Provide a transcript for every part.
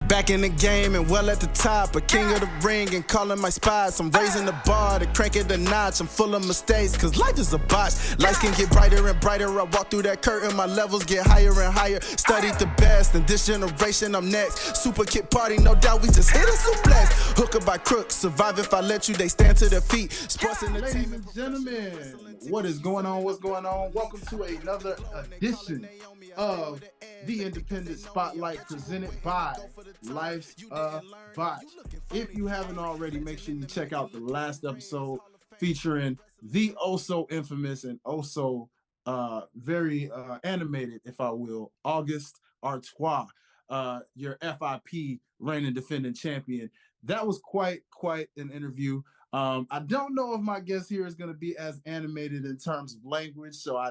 Back in the game and well at the top, a king of the ring and calling my spots. I'm raising the bar to crank it a notch. I'm full of mistakes, cause life is a botch. Lights can get brighter and brighter. I walk through that curtain, my levels get higher and higher. Studied the best, in this generation I'm next. Super kid party, no doubt we just hit a suplex. Hooker by crook, survive if I let you, they stand to their feet. Sports entertainment. Ladies and gentlemen, what is going on? What's going on? Welcome to another edition of the Independent Spotlight presented by Life's a Botch. If you haven't already, make sure you check out the last episode featuring the also infamous and also very animated, if I will, August Artois, your FIP reigning defending champion. That was quite an interview. I don't know if my guest here is going to be as animated in terms of language, so I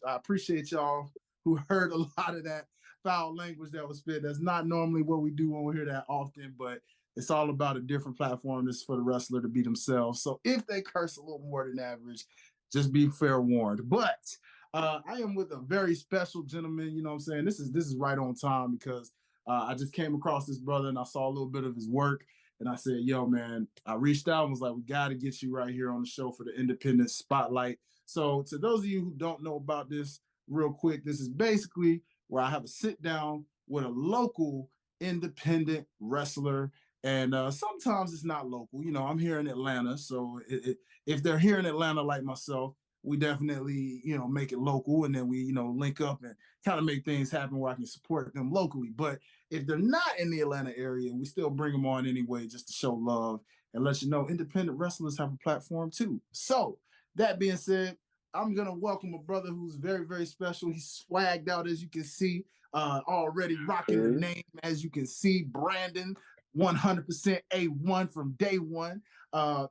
appreciate y'all who heard a lot of that foul language that was spit. That's not normally what we do when we hear that often, but it's all about a different platform. This is for the wrestler to be themselves. So if they curse a little more than average, just be fair warned. But I am with a very special gentleman. You know what I'm saying? This is right on time because I just came across this brother and I saw a little bit of his work. And I said, yo, man, I reached out and was like, we got to get you right here on the show for the Independent Spotlight. So to those of you who don't know about this real quick, this is basically where I have a sit down with a local independent wrestler. And sometimes it's not local. You know, I'm here in Atlanta. So if they're here in Atlanta like myself, we definitely, make it local. And then we, link up and kind of make things happen where I can support them locally. But if they're not in the Atlanta area, we still bring them on anyway, just to show love and let you know independent wrestlers have a platform too. So that being said, I'm going to welcome a brother who's very, very special. He's swagged out, as you can see, already rocking the name, as you can see, Brandon, 100% A1 from day one.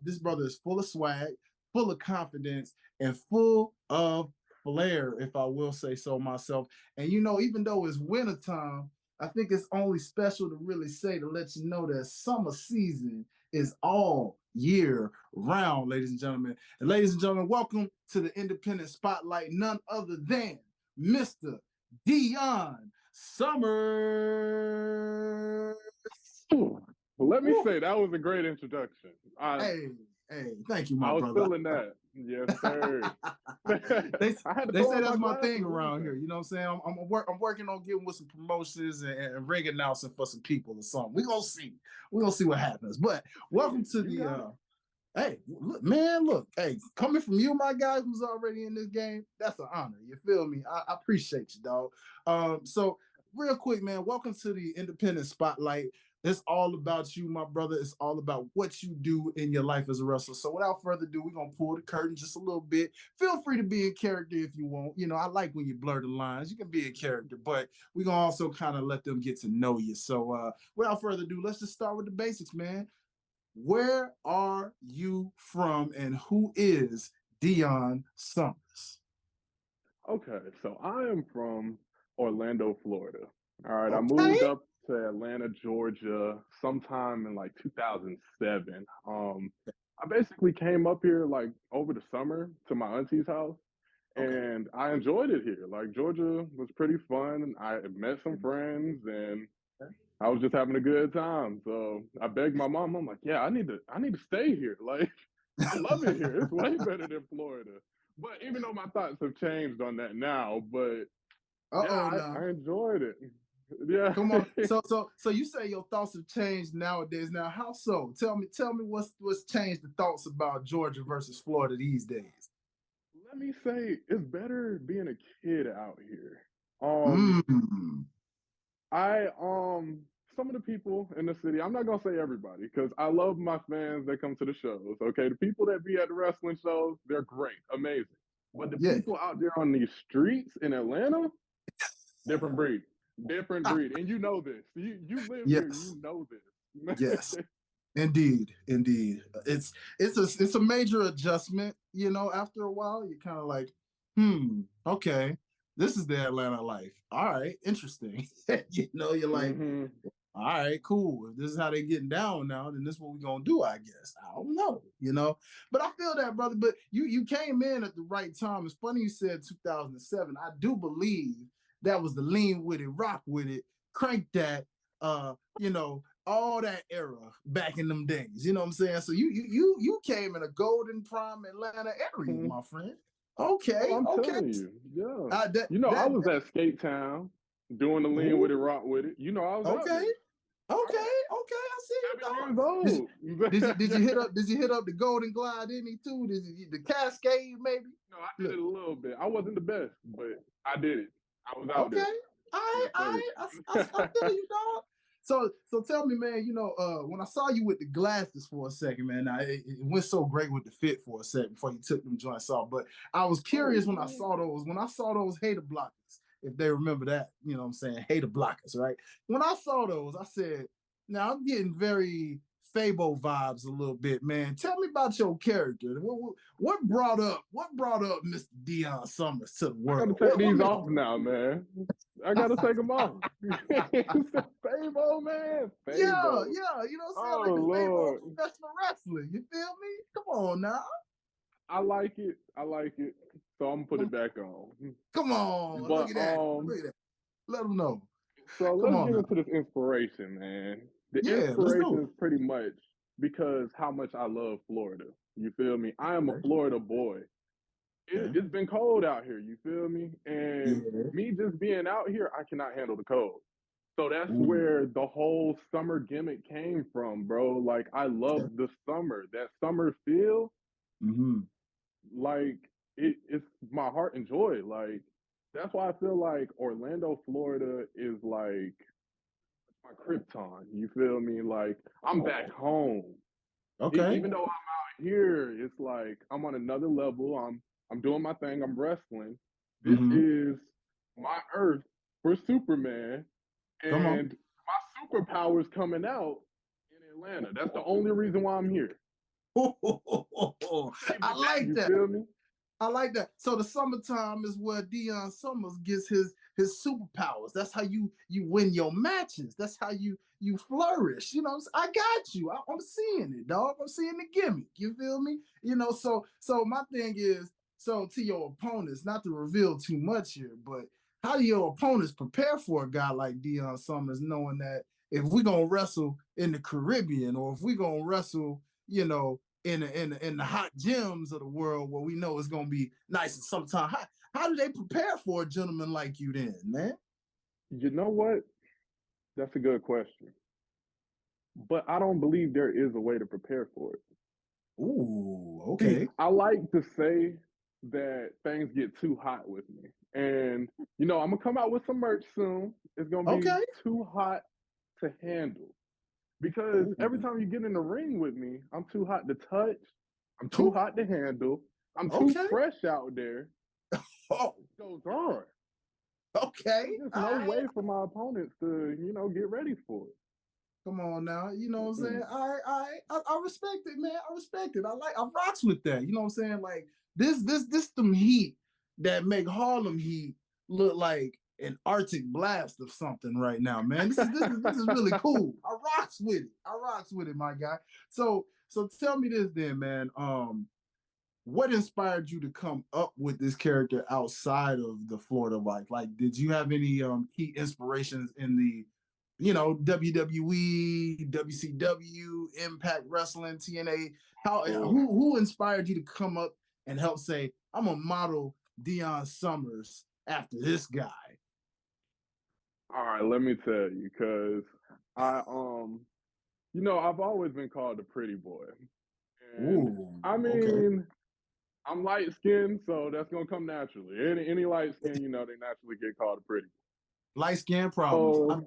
This brother is full of swag, full of confidence, and full of flair, if I will say so myself. And, even though it's wintertime, I think it's only special to really say to let you know that summer season is all year round, ladies and gentlemen. And ladies and gentlemen, welcome to the Independent Spotlight, none other than Mr. Deon Summerz. Let me say that was a great introduction. Hey, thank you, my brother. I was feeling that. Yes, sir. they say that's my thing around here. You know what I'm saying? I'm working on getting with some promotions and ring announcing for some people or something. We're gonna see. We're gonna see what happens. But welcome to the hey, look, hey, coming from you, my guy who's already in this game, that's an honor. You feel me? I appreciate you, dog. So real quick, man, welcome to the Independent Spotlight. It's all about you, my brother. It's all about what you do in your life as a wrestler. So without further ado, we're going to pull the curtain just a little bit. Feel free to be in character if you want. I like when you blur the lines. You can be in character, but we're going to also kind of let them get to know you. So without further ado, let's just start with the basics, man. Where are you from and who is Deon Summerz? Okay, so I am from Orlando, Florida. All right, okay. I moved up to Atlanta, Georgia, sometime in like 2007. I basically came up here like over the summer to my auntie's house, and I enjoyed it here. Like Georgia was pretty fun. I met some friends, and I was just having a good time. So I begged my mom. I'm like, yeah, I need to stay here. Like I love it here. It's way better than Florida. But even though my thoughts have changed on that now, but I enjoyed it. Yeah. Come on. So you say your thoughts have changed nowadays. Now, how so? Tell me what's changed the thoughts about Georgia versus Florida these days. Let me say it's better being a kid out here. I some of the people in the city, I'm not gonna say everybody, because I love my fans that come to the shows. Okay, the people that be at the wrestling shows, they're great, amazing. But the people out there on these streets in Atlanta, different breed. Different breed, and you know this. You live here, you know this. Yes, indeed. It's a major adjustment. After a while, you're kind of like, okay, this is the Atlanta life. All right, interesting. You're like, all right, cool. If this is how they're getting down now, then this is what we're gonna do, I guess. I don't know, But I feel that, brother. But you came in at the right time. It's funny you said 2007. I do believe that was the lean with it, rock with it, crank that you know, all that era back in them days. You know what I'm saying? So you came in a golden prime Atlanta area, my friend. Okay, Oh, I'm okay. telling you, yeah. That You know, I that, was that at Skate Town doing the lean with it, ooh, rock with it. You know, I was out okay, there. okay, okay. I see you, 7 dog. years old. Did you hit up the Golden Glide any too? Did you the Cascade maybe? No, I did Look, it a little bit. I wasn't the best, but I did it. I was out there. okay, Yes, sir. I feel you, dog. So tell me, man. When I saw you with the glasses for a second, man, it went so great with the fit for a second before you took them joints off. But I was curious Oh, when I saw those hater blockers, if they remember that. You know what I'm saying, hater blockers, right? When I saw those, I said, now I'm getting very Fabo vibes a little bit, man. Tell me about your character. What brought up Mr. Deon Summerz to the I got world? to take What these made off now, man. I got to take them off. Fabo, man. Yeah, Fabo. yeah, you know what I'm saying? Oh, Like the Fabo Lord. professional wrestling. You feel me? Come on now. I like it. I like it. So I'm going to put Come, it back on. come on. Look But, at that. Look at that. Let them know. so Come let's on get now. into this inspiration, man. The Yeah, let's do inspiration is pretty much because how much I love Florida. You feel me? I am a it. Florida boy. Okay. It's been cold out here. You feel me? Yeah. And me just being out here, I cannot handle the cold. So that's Ooh. where the whole summer gimmick came from, bro. Like I love Okay. the summer, that summer feel. Mm-hmm. Like it's my heart and joy. Like that's why I feel like Orlando, Florida is like my krypton. You feel me? Like I'm back home. Okay. Even though I'm out here, it's like I'm on another level. I'm doing my thing. I'm wrestling. This Mm-hmm. is my Earth for Superman, Come on. and my superpowers coming out in Atlanta. That's the only reason why I'm here. Save I the day. like You that. feel me? I like that. So the summertime is where Deon Summerz gets his superpowers. That's how you win your matches. That's how you flourish. You know, I got you. I'm seeing it, dog. I'm seeing the gimmick. You feel me? So my thing is, so to your opponents, not to reveal too much here, but how do your opponents prepare for a guy like Deon Summerz, knowing that if we're gonna wrestle in the Caribbean or if we're gonna wrestle, in the hot gyms of the world where we know it's gonna be nice and summertime. How do they prepare for a gentleman like you then, man? You know what? That's a good question. But I don't believe there is a way to prepare for it. Ooh, See, okay. I like to say that things get too hot with me. And, I'm going to come out with some merch soon. It's going to be Okay. too hot to handle. Because every Ooh. time you get in the ring with me, I'm too hot to touch. I'm too Ooh. hot to handle. I'm too Okay. fresh out there. Oh, It goes on. okay. There's just All no right. way for my opponents to, get ready for it. Come on now. You know what I'm saying? Mm-mm. I respect it, man. I respect it. I rocks with that. You know what I'm saying? Like this them heat that make Harlem Heat look like an Arctic blast of something right now, man. This is really cool. I rocks with it. I rocks with it, my guy. So tell me this then, man. What inspired you to come up with this character outside of the Florida life? Like, did you have any key inspirations in the WWE, WCW, Impact Wrestling, TNA? How Oh, who inspired you to come up and help say, I'm a model Deon Summerz after this guy? all right, let me tell you, because I I've always been called a pretty boy. And Ooh, I okay. mean, I'm light skinned, so that's gonna come naturally. Any light skin, they naturally get called a pretty Light skin problems. boy.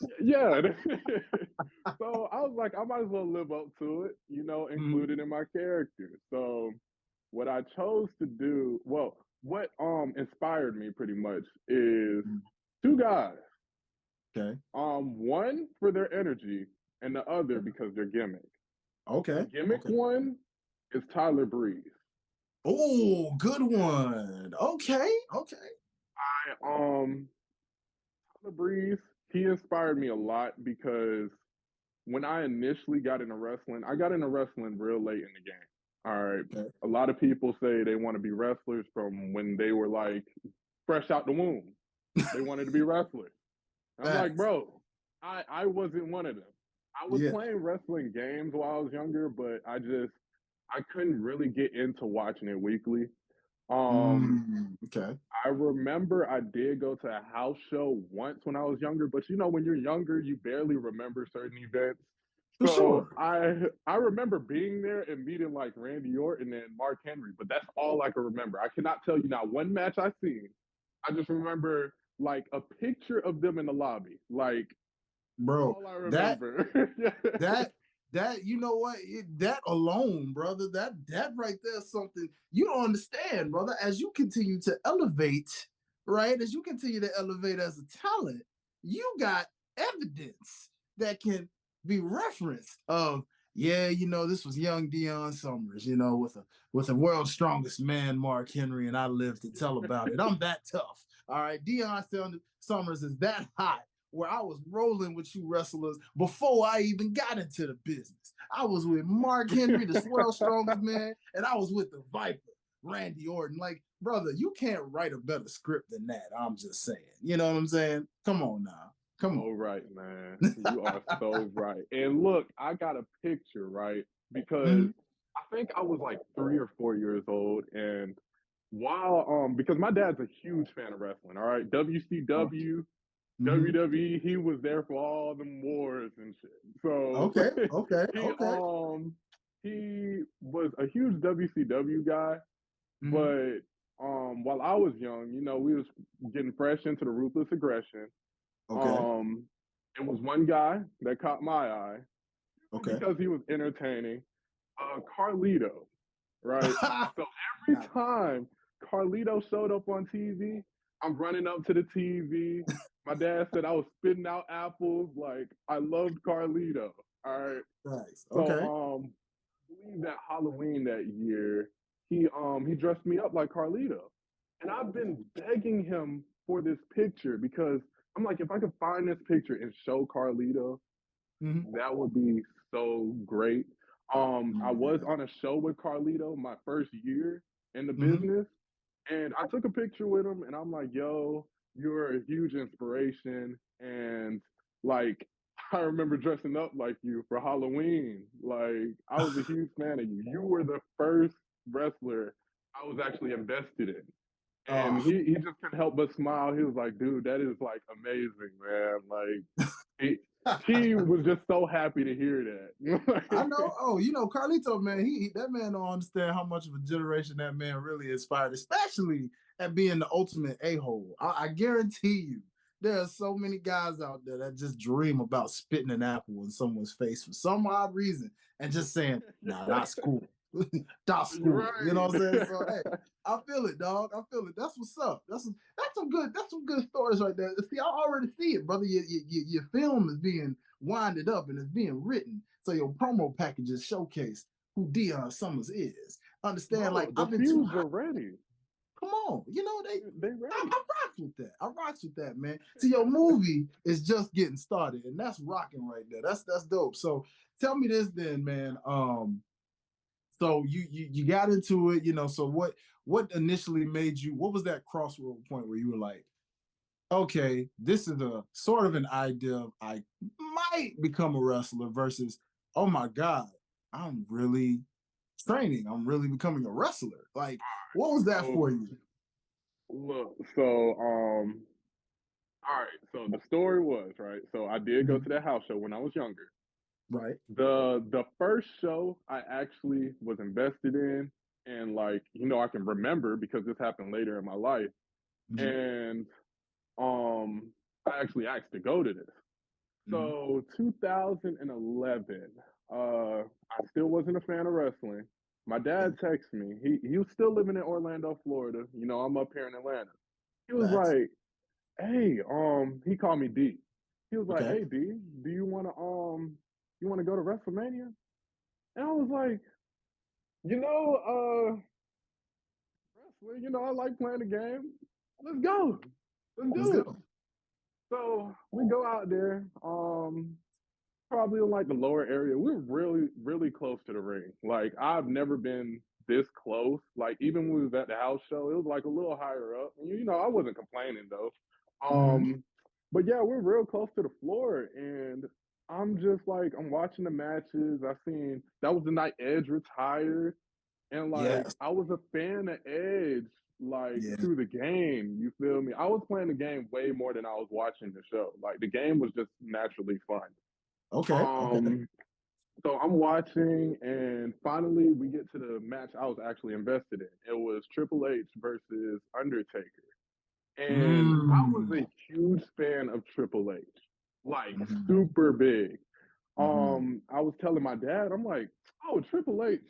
So yeah. So I was like, I might as well live up to it, include it in my character. So what I chose to do, well, what inspired me pretty much is two guys. Okay. One for their energy and the other because they're gimmick. The Okay. gimmick Okay. one is Tyler Breeze. Oh, good one. Okay. Okay. Tyler Breeze, he inspired me a lot because when I initially got into wrestling, I got into wrestling real late in the game. All right. Okay. A lot of people say they want to be wrestlers from when they were like fresh out the womb. They wanted to be wrestlers. I'm like, Facts. bro, I wasn't one of them. I was Yeah. playing wrestling games while I was younger, but I couldn't really get into watching it weekly. Um, Okay. I remember I did go to a house show once when I was younger, but when you're younger, you barely remember certain events. For So sure. I remember being there and meeting like Randy Orton and Mark Henry, but that's all I can remember. I cannot tell you not one match I seen. I just remember like a picture of them in the lobby. Like that's Bro, all I that remember. that that you know what that alone, brother, that right there is something you don't understand, brother. As you continue to elevate, right, as you continue to elevate as a talent, you got evidence that can be referenced of, yeah, this was young Deon Summerz, with the world's strongest man, Mark Henry, and I live to tell about it. I'm that tough. All right, Deon Summerz is that hot where I was rolling with you wrestlers before I even got into the business. I was with Mark Henry, the world's strongest man, and I was with the Viper, Randy Orton. Like, brother, you can't write a better script than that. I'm just saying. You know what I'm saying? Come on now. Come So on. right, man. You are so right. And look, I got a picture, right? Because Mhm. I think I was like 3 or 4 years old, and while because my dad's a huge fan of wrestling, all right, Okay. WCW, Mhm. WWE, he was there for all them wars and shit. So Okay. Okay. he Okay. he was a huge WCW guy, Mhm. but while I was young, we was getting fresh into the ruthless aggression. Okay. Um, it was one guy that caught my eye Okay. because he was entertaining. Carlito, right? So every Got it. time Carlito showed up on TV, I'm running up to the TV. My dad said I was spitting out apples. Like I loved Carlito. All right. Nice. So Okay. I believe that Halloween that year, he dressed me up like Carlito. And I've been begging him for this picture because I'm like, if I could find this picture and show Carlito, Mhm. that would be so great. I was Yeah. on a show with Carlito my first year in the Mhm. business, and I took a picture with him, and I'm like, "Yo, you're a huge inspiration." And like, I remember dressing up like you for Halloween. Like, I was a huge fan of you. You were the first wrestler I was actually invested in. And Oh, he just couldn't help but smile. He was like, dude, that is like amazing, man. Like he he was just so happy to hear I that. know. Oh, Carlito, man, that man don't understand how much of a generation that man really inspired, especially at being the ultimate a-hole. I guarantee you, there are so many guys out there that just dream about spitting an apple in someone's face for some odd reason and just saying, nah, that's cool. That's You're cool. You know what I'm saying? right. So hey, I feel it, dog. I feel it. That's what's up. That's some good stories right there. See, I already see it, brother. Your film is being winded up and it's being written. So your promo packages showcase who Deon Summerz is. Understand? Bro, Like the I've been too feuds hot. are ready. Come on, They I ready. rocks with that. I rocks with that, man. See, your movie is just getting started, and that's rocking right there. That's dope. So tell me this then, man. So you got into it, So what initially made you? What was that crossroad point where you were like, okay, this is a sort of an idea of I might become a wrestler versus, oh my God, I'm really training. I'm really becoming a wrestler. Like, what was that So for you? look, so all right. So the story was right. So I did go Mhm. to that house show when I was younger. Right. The first show I actually was invested in, and like I can remember because this happened later in my life, Mhm. and um I actually asked to go to this. Mhm. So 2011, I still wasn't a fan of wrestling. My Okay. dad texted me. He was still living in Orlando, Florida. I'm up here in Atlanta. He was Facts. like, "Hey, he called me D. He was like, Okay. "Hey D, do you want to go to WrestleMania?" And I was like, wrestling. I like playing the game. Let's go. Let's Let's do it. go. So we go out there. Probably in like the lower area. We're really, really close to the ring. Like I've never been this close. Like even when we was at the house show, it was like a little higher up. I wasn't complaining though. Mhm. Um, but yeah, we're real close to the floor, and I'm just like, I'm watching the matches. I seen that was the night Edge retired, and like Yes. I was a fan of Edge, like Yeah. through the game. You feel me? I was playing the game way more than I was watching the show. Like the game was just naturally fun. Okay. Okay. Um, so I'm watching, and finally we get to the match I was actually invested in. It was Triple H versus Undertaker. And I was Mm. a huge fan of Triple H, like Mm-hmm. super big. Mm-hmm. I was telling my dad, I'm like, oh, Triple H,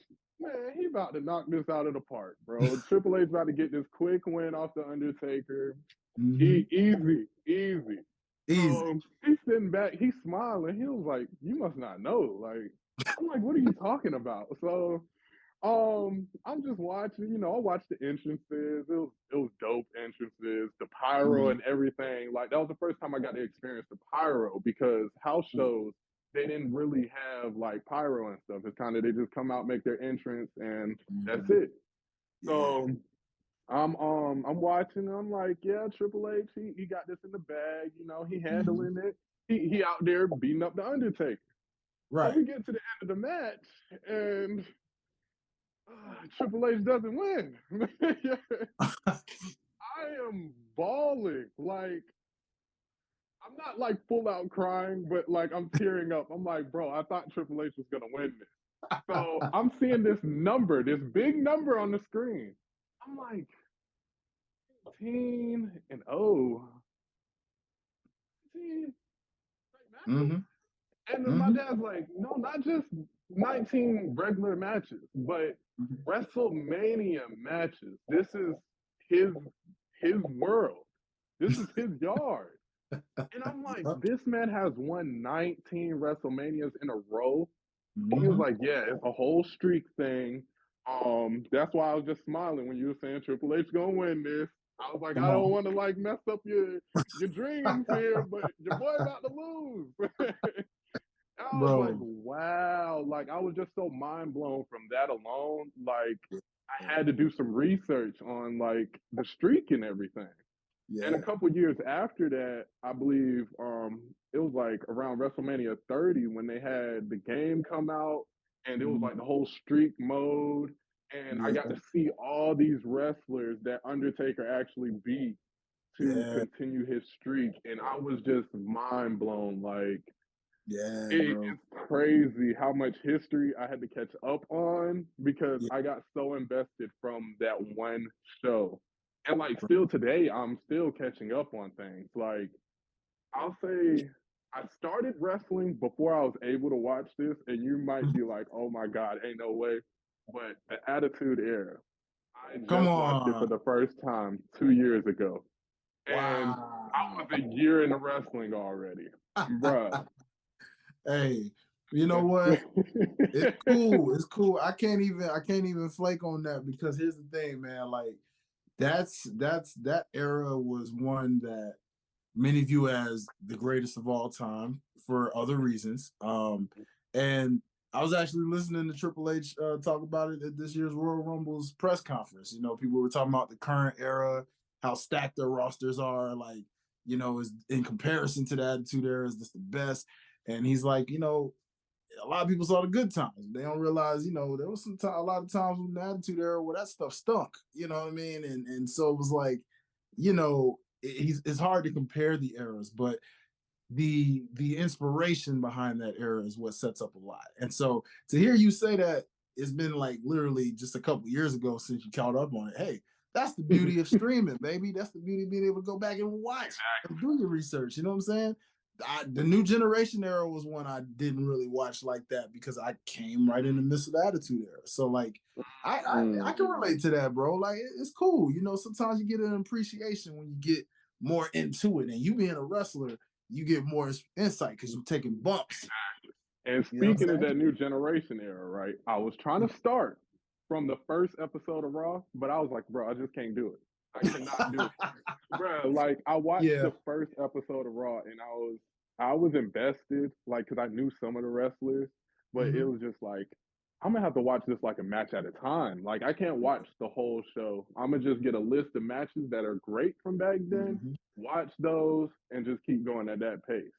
man, he about to knock this out of the park, bro. Triple H about to get this quick win off the Undertaker. Mm-hmm. Easy, easy. Easy. So he's sitting back, he's smiling. He was like, you must not know. Like, I'm like, what are you talking about? So I'm just watching, I watched the entrances. It was dope entrances, the pyro Mm-hmm. and everything. Like that was the first time I got to experience the pyro because house shows they didn't really have like pyro and stuff. It's kind of they just come out, make their entrance, and that's Mm-hmm. it. Yeah. So I'm watching. I'm like, yeah, Triple H, he got this in the bag. He Mm-hmm. handling it. He out there beating up the Undertaker. So Right. we get to the end of the match, and Triple H doesn't win. I am bawling. Like, I'm not like full out crying, but like I'm tearing up. I'm like, bro, I thought Triple H was gonna win this. So I'm seeing this number, this big number on the screen. I'm like, 18-0. 19 matches? Mm-hmm. And then my Mm-hmm. dad's like, no, not just 19 regular matches, but WrestleMania matches. This is his his world. This is his yard. And I'm like, Yep. this man has won 19 WrestleManias in a row. He was Mm-hmm. like, yeah, it's a whole streak thing. That's why I was just smiling when you were saying Triple H gonna win this. I was like, Come I don't on. want to like mess up your dreams here, but your boy about to lose. I was like, Bro. wow. Like, I was just so mind blown from that alone. Like, I Yeah. had to do some research on like the streak and everything. And a Yeah. couple years after that, I believe it was like around WrestleMania 30 when they had the game come out and it was Mhm. like the whole streak mode. And I got Yeah. to see all these wrestlers that Undertaker actually beat to Yeah. continue his streak. And I was just mind blown. Like, Yeah, bro. it's crazy how much history I had to catch up on because Yeah. I got so invested from that one show. And like Bro. still today, I'm still catching up on things. Like I'll say I started wrestling before I was able to watch this, and you might be like, oh my God, ain't no way. But the Attitude Era, I Come just watched it for on. the first time 2 years ago. And I Wow. was a year into wrestling already. Bruh. Hey, you know what? It's cool. It's cool. I can't even flake on that because here's the thing, man. Like that era was one that many view as the greatest of all time for other reasons. And I was actually listening to Triple H talk about it at this year's Royal Rumble's press conference. People were talking about the current era, how stacked their rosters are. Like, is in comparison to the Attitude Era, is this the best? And he's like, a lot of people saw the good times. They don't realize, there was a lot of times when the Attitude Era where that stuff stunk. You know what I mean? And so it was like, it's hard to compare the eras, but the inspiration behind that era is what sets up a lot. And so to hear you say that it's been like literally just a couple years ago since you caught up on it. Hey, that's the beauty of streaming, baby. That's the beauty of being able to go back and watch and do your research. You know what I'm saying? The new generation era was one I didn't really watch like that because I came right in the midst of the Attitude Era. So like, I can relate to that, bro. Like it's cool. Sometimes you get an appreciation when you get more into it, and you being a wrestler, you get more insight because you're taking bumps. And You know what speaking I'm of saying? that new generation era, right? I was trying to start from the first episode of Raw, but I was like, bro, I just can't do it. I cannot do it. Bro, like I watched Yeah. the first episode of Raw and I was invested, like, cause I knew some of the wrestlers, but it Mm-hmm. was just like I'm gonna have to watch this like a match at a time. Like I can't watch the whole show. I'm gonna just get a list of matches that are great from back then, Mhm. watch those, and just keep going at that pace.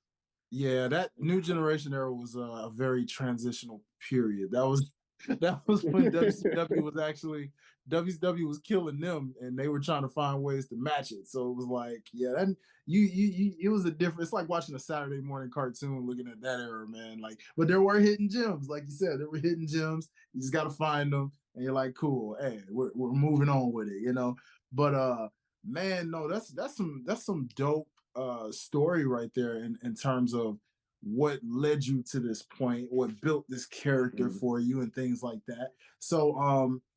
Yeah, that new generation era was a very transitional period. That was that was when WCW was actually WCW was killing them, and they were trying to find ways to match it. So it was like, yeah, that it was a different. It's like watching a Saturday morning cartoon, looking at that era, man. Like, but there were hidden gems, like you said, there were hidden gems. You just got to find them, and you're like, cool, hey, we're moving on with it, you know. But man, no, that's some dope story right there in terms of what led you to this point, what built this character Mhm. for you and things like that. So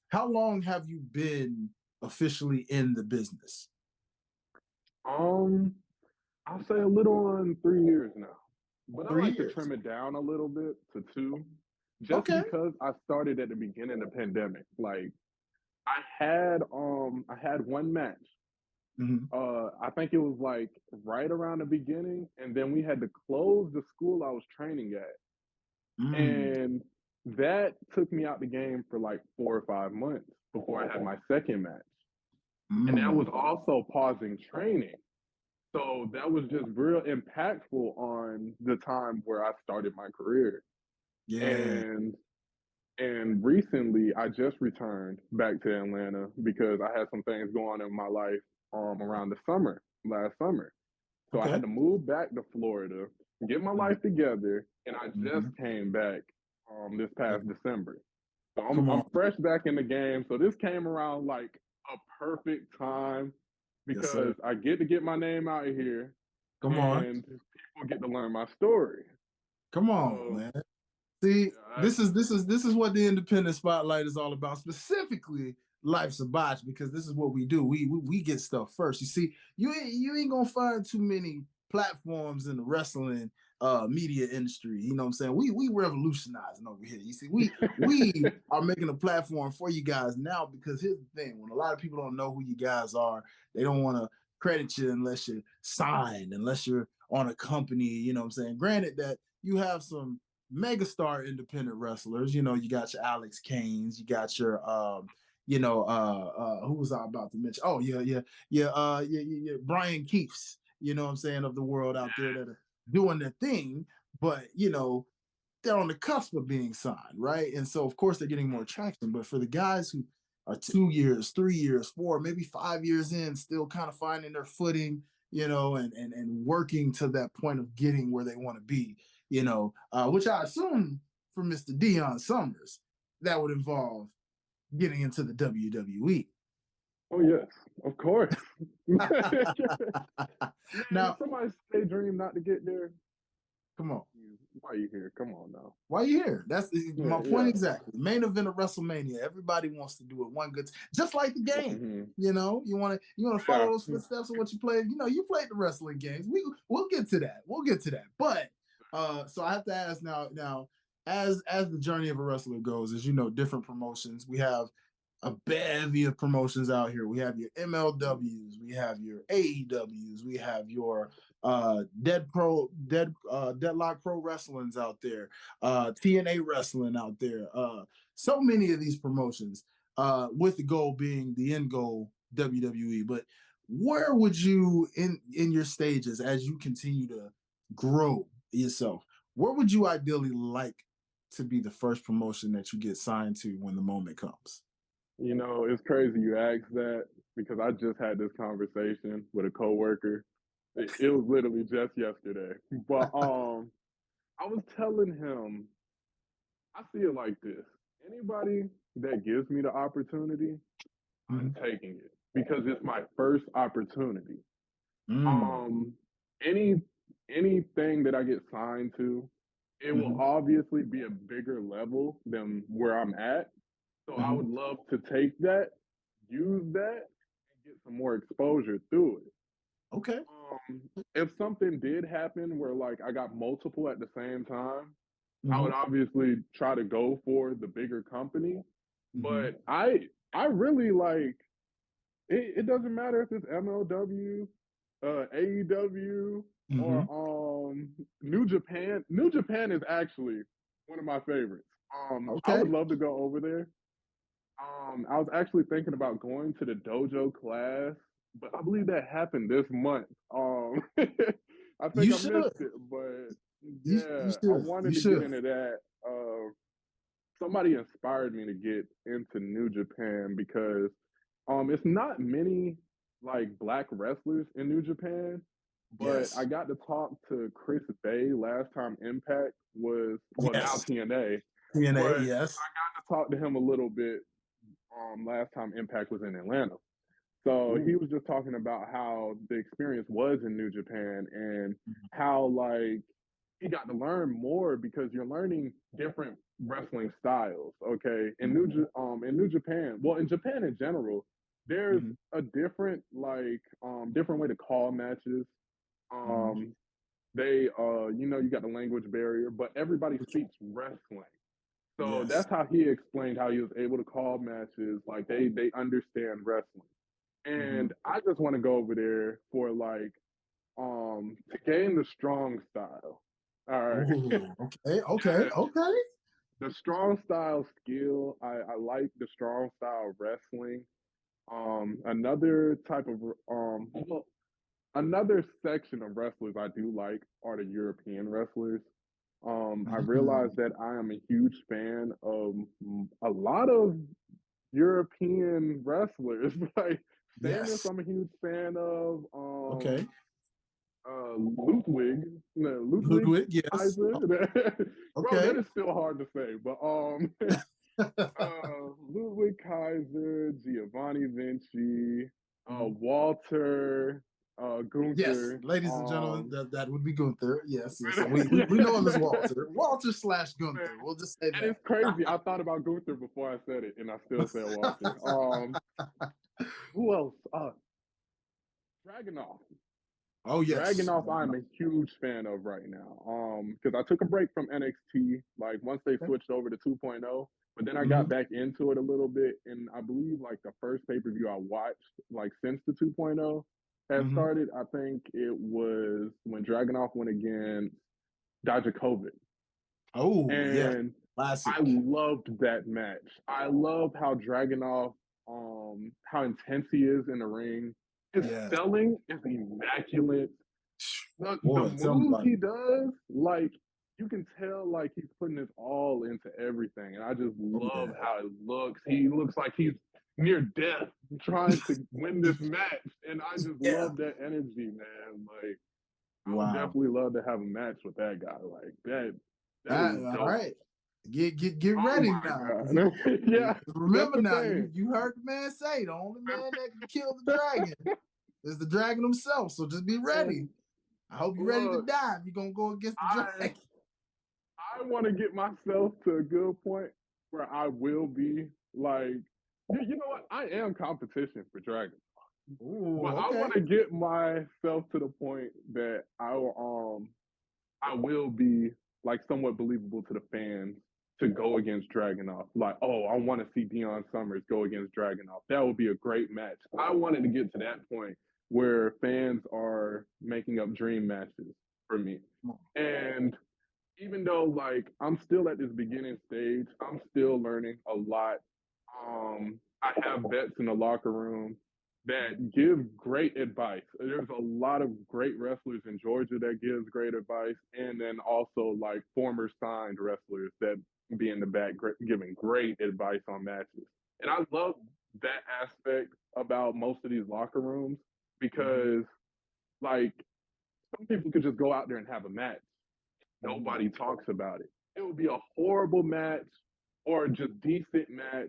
how long have you been officially in the business? Um, I'll say a little on 3 years now, but I Three like to years. trim it down a little bit to two, just Okay. because I started at the beginning of the pandemic. Like I had one match. Mm-hmm. I think it was like right around the beginning, and then we had to close the school I was training at, Mm. and that took me out the game for like 4 or 5 months before I had my second match, and that was Mm. also pausing training. So that was just real impactful on the time where I started my career. Yeah. And recently I just returned back to Atlanta because I had some things going on in my life around the summer, last summer. So I Okay. had to move back to Florida, get my Mhm. life together, and I just Mhm. came back this Yeah. past December. So I'm Come on. I'm fresh back in the game. So this came around like a perfect time Yes, sir. because I get to get my name out here Come on. and people get to learn my story. Come on, So man. See, yeah, this is what the independent spotlight is all about. Specifically, Life's a Botch, because this is what we do. We get stuff first. You see, you ain't gonna find too many platforms in the wrestling media industry. You know what I'm saying? We revolutionizing over here. You see, we are making a platform for you guys now, because here's the thing: when a lot of people don't know who you guys are, they don't want to credit you unless you're signed, unless you're on a company. You know what I'm saying? Granted that you have some megastar independent wrestlers. You know, you got your Alex Canes, you got your who was I about to mention? Oh, yeah, Brian Keefs, you know what I'm saying, of the world out there that are doing their thing, but they're on the cusp of being signed, right? And so of course they're getting more traction. But for the guys who are 2 years, 3 years, 4, maybe 5 years in, still kind of finding their footing, and working to that point of getting where they want to be, which I assume for Mr. Deon Summerz, that would involve getting into the WWE. oh yes, of course. Man, Now, if somebody say dream not to get there, come on. why are you here? Come on now. Why you here? That's Yeah, my point yeah. exactly. Main event of WrestleMania. Everybody wants to do it one good, just like the game. Mm-hmm. You want to follow Yeah. those footsteps of what you played. You played the wrestling games. We'll get to that. We'll get to that. But so I have to ask now, as the journey of a wrestler goes, as you know, different promotions. We have a bevy of promotions out here. We have your MLWs, we have your AEWs, we have your Deadlock Pro Wrestling's out there, TNA Wrestling out there. So many of these promotions, with the goal being the end goal, WWE. But where would you, in your stages as you continue to grow yourself, where would you ideally like to be the first promotion that you get signed to when the moment comes? It's crazy you asked that because I just had this conversation with a coworker. It was literally just yesterday. But I was telling him I see it like this. Anybody that gives me the opportunity, I'm Mhm. taking it because it's my first opportunity. Mm. Um any anything that I get signed to, it will Mhm. obviously be a bigger level than where I'm at. So I Mhm. would love to take that, use that, and get some more exposure through it. Okay. If something did happen where like I got multiple at the same time, I would Mhm. obviously try to go for the bigger company. Mhm. But I really like it doesn't matter if it's MLW, AEW, or Mhm. New Japan. New Japan is actually one of my favorites. I Okay. would love to go over there. I was actually thinking about going to the dojo class, but I believe that happened this month. I think You I should. missed it, but You yeah, I should. You wanted to get should. into that. Somebody inspired me to get into New Japan because it's not many like black wrestlers in New Japan, but I Yes. got to talk to Chris Bay last time Impact was now Yes. TNA, but TNA. Yes. I got to talk to him a little bit last time Impact was in Atlanta. So Ooh. he was just talking about how the experience was in New Japan and how like he got to learn more because you're learning different wrestling styles. Okay, in New Japan, well, in Japan in general, there's Mm-hmm. a different different way to call matches. Mm-hmm. Um, they you got the language barrier, but everybody speaks wrestling. So Yes. that's how he explained how he was able to call matches. Like they understand wrestling. Mm-hmm. And I just want to go over there for like to gain the strong style. All right. Ooh. Okay. Okay. Yeah. Okay. The strong style skill. I like the strong style wrestling. Another type of well, another section of wrestlers I do like are the European wrestlers. I realize Mm-hmm. that I am a huge fan of a lot of European wrestlers. Like famous, Yes. I'm a huge fan of. Okay. Ludwig, no, Ludwig Ludwig. Yes. Kaiser. Bro, Okay. that is still hard to say, but Ludwig Kaiser, Giovanni Vinci, Mhm. Walter, Yes, Gunther. ladies and gentlemen, that would be Gunther. Yes, yes. So we know him as Yeah. Walter. Walter slash Man, Gunther. We'll just say and it's crazy. I thought about Gunther before I said it, and I still said Walter. that. Who else? Dragunov. Oh yes. Dragunov, I'm a huge fan of right now. Because I took a break from NXT, like once they Okay. switched over to 2.0, but then I got Mm-hmm. back into it a little bit, and I believe like the first pay per view I watched, like since the 2.0 had Mm-hmm. started, I think it was when Dragunov went against Dijakovic. Oh yes, And I classic. loved that match. I loved how Dragunov, how intense he is in the ring. His Yes. selling is immaculate. The Boy, tell me moves about it. he does, like you can tell, like he's putting his all into everything, and I just Oh love yeah. how it looks. He looks like he's near death trying to win this match, and I just Yeah. love that energy, man. Like I would Wow. definitely love to have a match with that guy. Like that, that is All dope. right. Get Oh ready my now. god, yeah, that's Remember the now, thing. you heard the man say the only man that can kill the dragon is the dragon himself. So just be ready. And I hope you're ready to look, die if you're gonna go against the I dragon. I want to get myself to a good point where I will be like, you know what? I am competition for Dragon, Ooh, but I okay. want to get myself to the point that I will be like somewhat believable to the fans to go against Dragunov. Like, oh, I want to see Deon Summerz go against Dragunov. That would be a great match. I wanted to get to that point where fans are making up dream matches for me. And even though like I'm still at this beginning stage, I'm still learning a lot. I have vets in the locker room that give great advice. There's a lot of great wrestlers in Georgia that gives great advice, and then also like former signed wrestlers that be in the back giving great advice on matches. And I love that aspect about most of these locker rooms Mm-hmm. because like some people could just go out there and have a match. Mm-hmm. Nobody talks about it. It would be a horrible match or just decent match,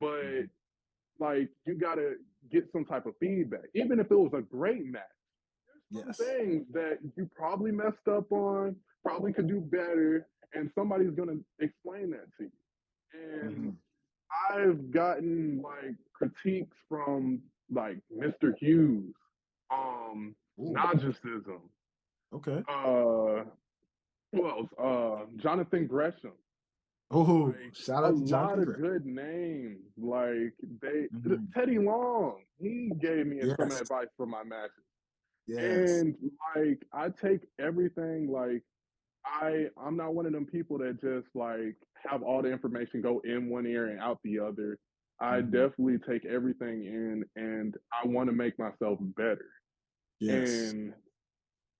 but Mm-hmm. like you gotta get some type of feedback. Even if it was a great match, there's some Yes. things that you probably messed up on, probably could do better, and somebody's gonna explain that to you. Mm-hmm. And I've gotten like critiques from like Mr. Hughes, Ooh, Nagicism, okay. uh, who else? Jonathan Gresham. Oh, Like shout a out to lot Jonathan of Gray. good names. Like Mm-hmm. Teddy Long, he gave me some Yes. advice for my matches. Yes. And like I take everything like I'm not one of them people that just like have all the information go in one ear and out the other. I Mhm. definitely take everything in and I want to make myself better. Yes. And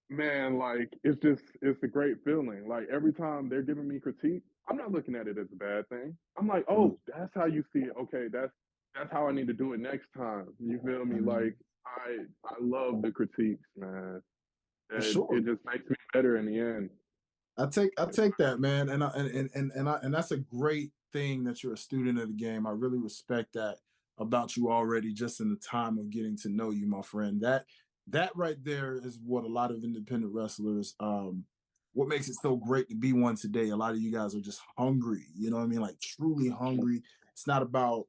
man, like it's a great feeling. Like every time they're giving me critique, I'm not looking at it as a bad thing. I'm like, Mhm. oh, that's how you see it. Okay, that's how I need to do it next time. You feel me? Like Mhm. I love the critiques, man. For And sure. it just makes me better in the end. I take that, man, and that's a great thing that you're a student of the game. I really respect that about you already, just in the time of getting to know you, my friend. That right there is what a lot of independent wrestlers, what makes it so great to be one today. A lot of you guys are just hungry, you know what I mean? Like truly hungry. It's not about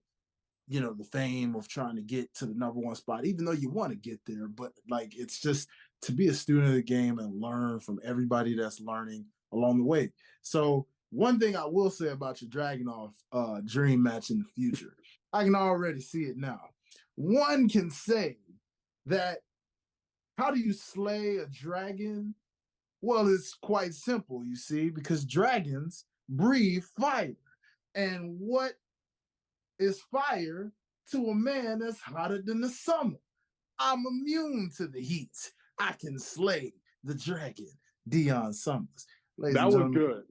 the fame of trying to get to the number one spot, even though you want to get there. But like, it's just to be a student of the game and learn from everybody that's learning along the way. So, one thing I will say about your Dragunov dream match in the future, I can already see it now. One can say that how do you slay a dragon? Well, it's quite simple, you see, because dragons breathe fire. And what is fire to a man that's hotter than the summer? I'm immune to the heat. I can slay the dragon, Deon Summerz. Ladies That and was gentlemen, good.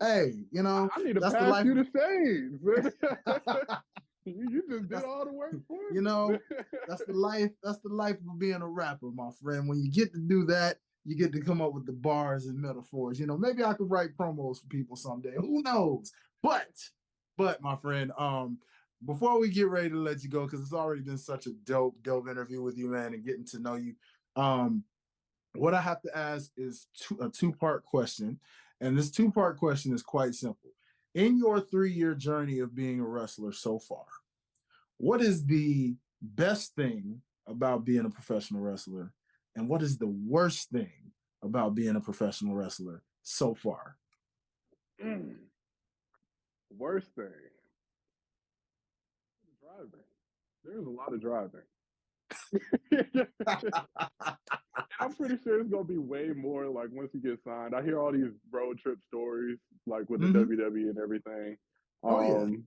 hey, I need to that's the pass life. you the sage. You just did that's all the work for you me. know, that's the life. That's the life of being a rapper, my friend. When you get to do that, you get to come up with the bars and metaphors. Maybe I could write promos for people someday. Who knows? But my friend, before we get ready to let you go, because it's already been such a dope interview with you, man, and getting to know you. Um, what I have to ask is a two-part question, and this two-part question is quite simple. In your 3-year journey of being a wrestler so far, what is the best thing about being a professional wrestler, and what is the worst thing about being a professional wrestler so far? Worst thing, driving. There's a lot of driving. I'm pretty sure it's gonna be way more like once you get signed. I hear all these road trip stories, like with the Mm-hmm. WWE and everything. Oh yeah. Um,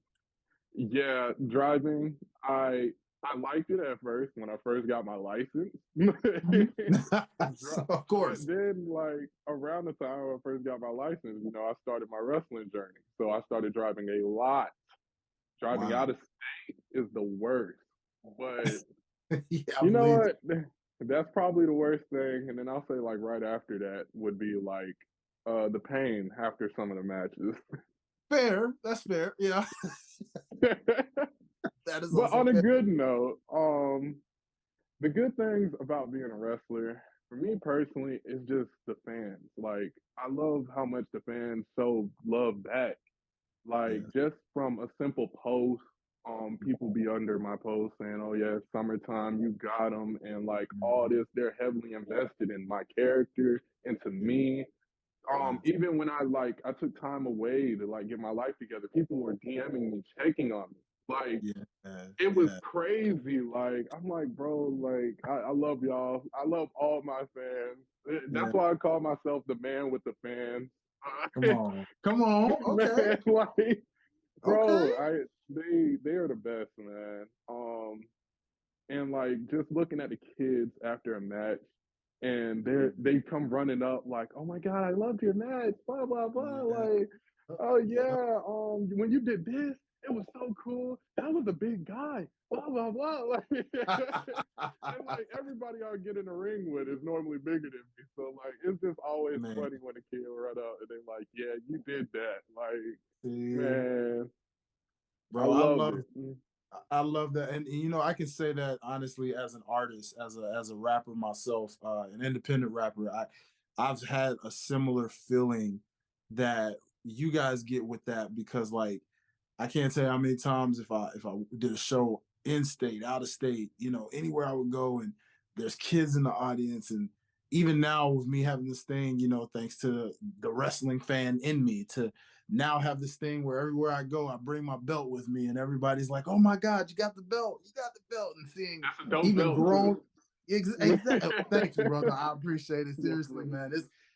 yeah, driving. I liked it at first when I first got my license. So, of But course. then, like around the time I first got my license, I started my wrestling journey. So I started driving a lot. Driving Wow. out of state is the worst. But Yeah, I you know believe it. what? That's probably the worst thing. And then I'll say like right after that would be like the pain after some of the matches. Fair. That's fair. Yeah. That is But also on a fair. good note, the good things about being a wrestler, for me personally, is just the fans. Like I love how much the fans show love back. Like Yeah. just from a simple post, people be under my post saying, "Oh yeah, it's summertime, you got them," and like all Mhm. this, they're heavily invested in my character, into me. Yes. Even when I took time away to like get my life together, people were DMing me, checking on me. Like Yeah. it was Yeah. crazy. Like I'm like, bro, like I love y'all. I love all my fans. Yeah. That's why I call myself the man with the fans. Come on. Come on. Okay. Man, like, Okay. bro, they are the best, man. And like just looking at the kids after a match, and they come running up like, "Oh my god, I loved your match!" Blah blah blah. Yeah. Like, oh Yeah. yeah, when you did this, it was so cool. That was a big guy. Blah blah blah. Like, and like everybody I get in the ring with is normally bigger than me, so like it's just always Man. funny when a kid run up and they're like, "Yeah, you did that." Like, See, man, I bro, love it. I love that, and I can say that honestly as an artist, as a rapper myself, an independent rapper. I've had a similar feeling that you guys get with that because like I can't tell you how many times if I did a show in state, out of state, anywhere I would go, and there's kids in the audience, and even now with me having this thing, thanks to the wrestling fan in me, to now have this thing where everywhere I go, I bring my belt with me, and everybody's like, "Oh my God, you got the belt! You got the belt!" And seeing That's a dope even belt too. grown, exactly. Thank you, brother. I appreciate it. Seriously, man.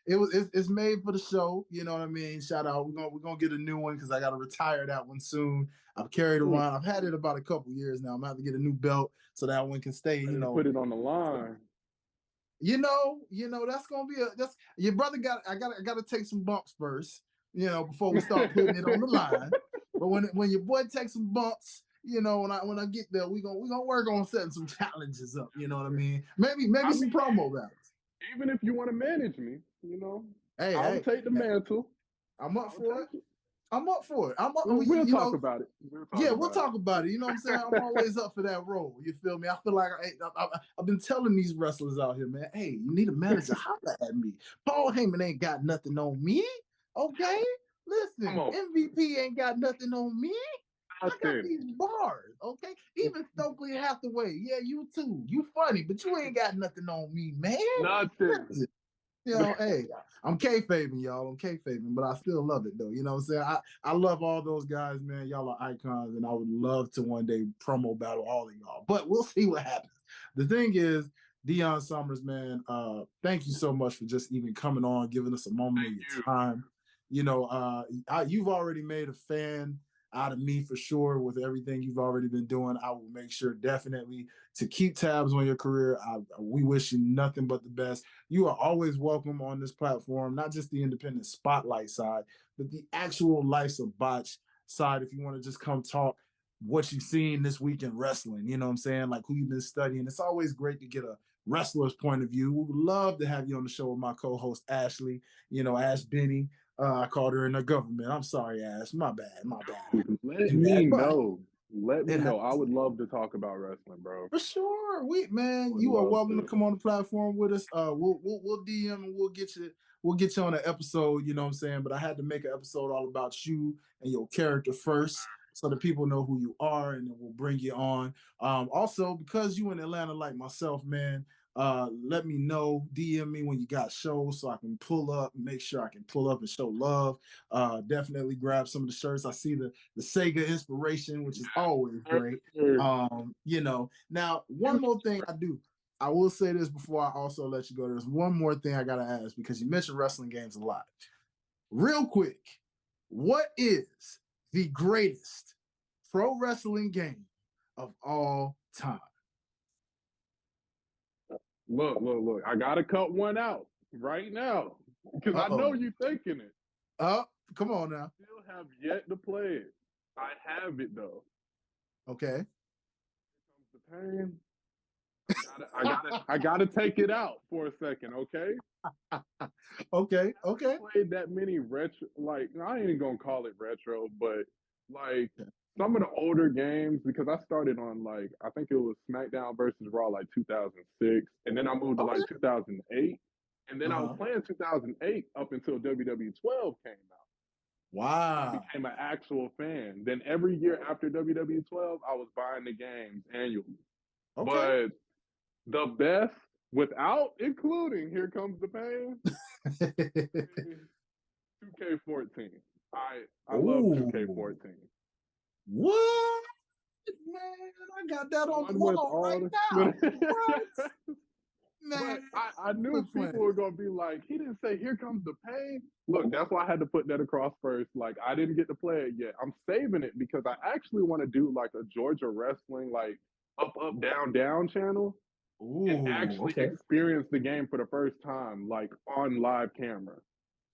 It's made for the show. You know what I mean? Shout out. We're gonna get a new one because I gotta retire that one soon. I've carried around. I've had it about a couple years now. I'm gonna have to get a new belt so that one can stay. You know, put it on the line. That's gonna be that's your brother got. I gotta take some bumps first. Before we start putting it on the line. But when your boy takes some bumps, when I get there, we gonna work on setting some challenges up. You know what I mean? Maybe some promo battles. Even if you want to manage me, I'll take the mantle. I'm up for it. I'm up for it. We'll talk about it. We'll talk about it. You know what I'm saying? I'm always up for that role. You feel me? I feel like I've been telling these wrestlers out here, man, hey, you need a manager, holler at me. Paul Heyman ain't got nothing on me. Okay? Listen, MVP ain't got nothing on me. I got these bars, okay? Even Stokely Hathaway, yeah, you too. You funny, but you ain't got nothing on me, man. Nothing. Hey, I'm kayfabing, y'all. I'm kayfabing, but I still love it, though. You know what I'm saying? I love all those guys, man. Y'all are icons, and I would love to one day promo battle all of y'all. But we'll see what happens. The thing is, Deon Summerz, man, thank you so much for just even coming on, giving us a moment of your time. You've already made a fan out of me for sure with everything you've already been doing. I will make sure definitely to keep tabs on your career. We wish you nothing but the best. You are always welcome on this platform, not just the independent spotlight side, but the actual Lives of Botch side. If you want to just come talk what you've seen this week in wrestling, you know what I'm saying? Like who you've been studying. It's always great to get a wrestler's point of view. We would love to have you on the show with my co-host, Ashley, Ash Benny. I called her in the government. I'm sorry, Ash. My bad. Let me know. I would love to talk about wrestling, bro. For sure. You are welcome to come on the platform with us. We'll DM and we'll get you on an episode, you know what I'm saying? But I had to make an episode all about you and your character first so that people know who you are, and then we'll bring you on. Also, because you in Atlanta like myself, man, let me know, DM me when you got shows so I can make sure I can pull up and show love. Definitely grab some of the shirts. I see the Sega inspiration, which is always great. Now one more thing I will say this before I also let you go. There's one more thing I gotta ask because you mentioned wrestling games a lot. Real quick, what is the greatest pro wrestling game of all time? Look. I gotta cut one out right now because I know you're thinking it. Come on now. I still have yet to play it. I have it though. Okay. Here comes the pain. I gotta take it out for a second, okay? Okay. I played that many retro, I ain't gonna call it retro, but some of the older games, because I started on I think it was SmackDown versus Raw 2006, and then I moved to 2008, and then I was playing 2008 up until WWE 12 came out. Wow. I became an actual fan. Then every year after WWE 12, I was buying the games annually. Okay. But the best, without including Here Comes the Pain, 2K14. I love 2K14. What? Man, I got that on the wall right now. What? Man, I knew people were going to be like, he didn't say Here Comes the Pain. Look, that's why I had to put that across first. I didn't get to play it yet. I'm saving it because I actually want to do a Georgia wrestling, up, down, down channel. Ooh, and actually experience the game for the first time, on live camera.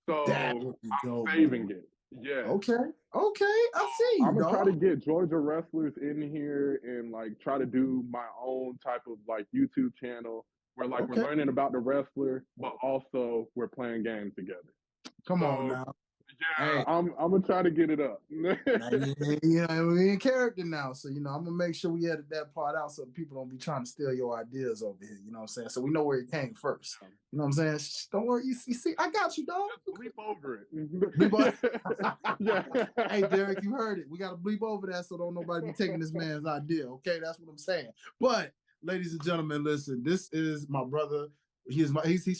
So I'm saving it. Yeah. Okay. I see. I'm gonna try to get Georgia wrestlers in here and try to do my own type of YouTube channel where we're learning about the wrestler, but also we're playing games together. Come on now. Yeah, hey. I'm gonna try to get it up. We in character now, so I'm gonna make sure we edit that part out so people don't be trying to steal your ideas over here. You know what I'm saying? So we know where it came first. You know what I'm saying? Don't worry. You see, I got you, dog. Bleep over it. Bleep over. Yeah. Hey, Derek, you heard it. We gotta bleep over that so don't nobody be taking this man's idea. Okay, that's what I'm saying. But ladies and gentlemen, listen. This is my brother. He's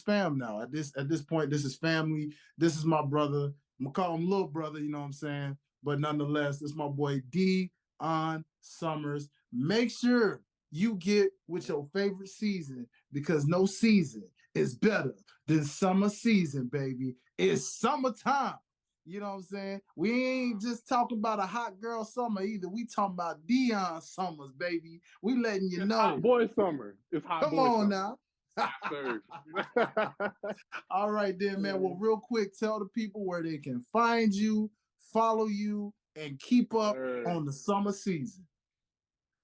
fam now. At this point, this is family. This is my brother. I'm gonna call him little brother, you know what I'm saying? But nonetheless, this is my boy Deon Summerz. Make sure you get with your favorite season because no season is better than summer season, baby. It's summertime. You know what I'm saying? We ain't just talking about a hot girl summer either. We talking about Deon Summerz, baby. We letting you know. Hot boy summer. It's hot Come boy on summer. now. Sir. All right, then, man. Well, real quick, tell the people where they can find you, follow you, and keep up on the summer season.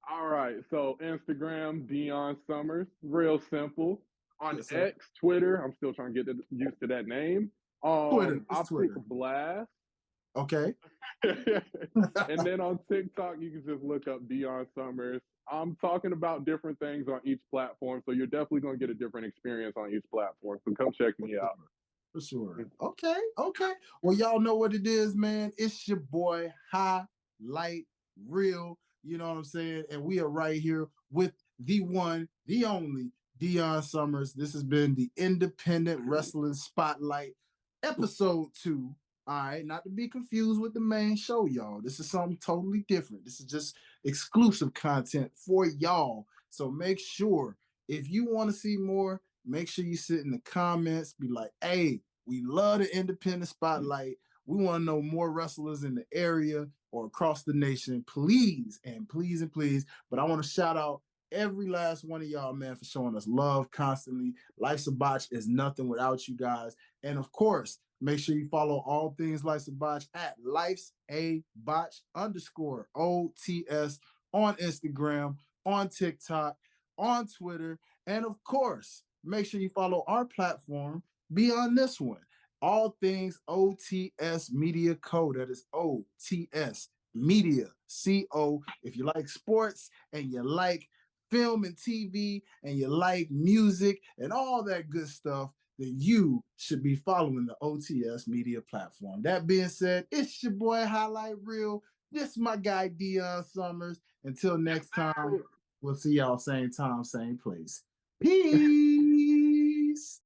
All right. So Instagram, Deon Summerz. Real simple. On Yes, X, Twitter, I'm still trying to get used to that name. Twitter. I'll Twitter. take a blast. Okay. And then on TikTok, you can just look up Deon Summerz. I'm talking about different things on each platform, so you're definitely going to get a different experience on each platform. So come check me out. For sure. Okay. Well, y'all know what it is, man. It's your boy, Hi-Lite Real. You know what I'm saying? And we are right here with the one, the only Deon Summerz. This has been the Independent Wrestling Spotlight, episode 2. All right, not to be confused with the main show, y'all. This is something totally different. This is just exclusive content for y'all. So make sure if you want to see more, make sure you sit in the comments, be like, hey, we love the Independent Spotlight. We want to know more wrestlers in the area or across the nation. Please, and please, and please. But I want to shout out every last one of y'all, man, for showing us love constantly. Life's a Botch is nothing without you guys. And of course, make sure you follow all things Life's a Botch at Life's a Botch _OTS on Instagram, on TikTok, on Twitter. And of course, make sure you follow our platform beyond this one. All things OTS Media Co. That is OTS Media CO. If you like sports and you like film and TV and you like music and all that good stuff, then you should be following the OTS Media platform. That being said, it's your boy Hi-Lite Real. This is my guy Deon Summerz. Until next time, we'll see y'all same time, same place. Peace.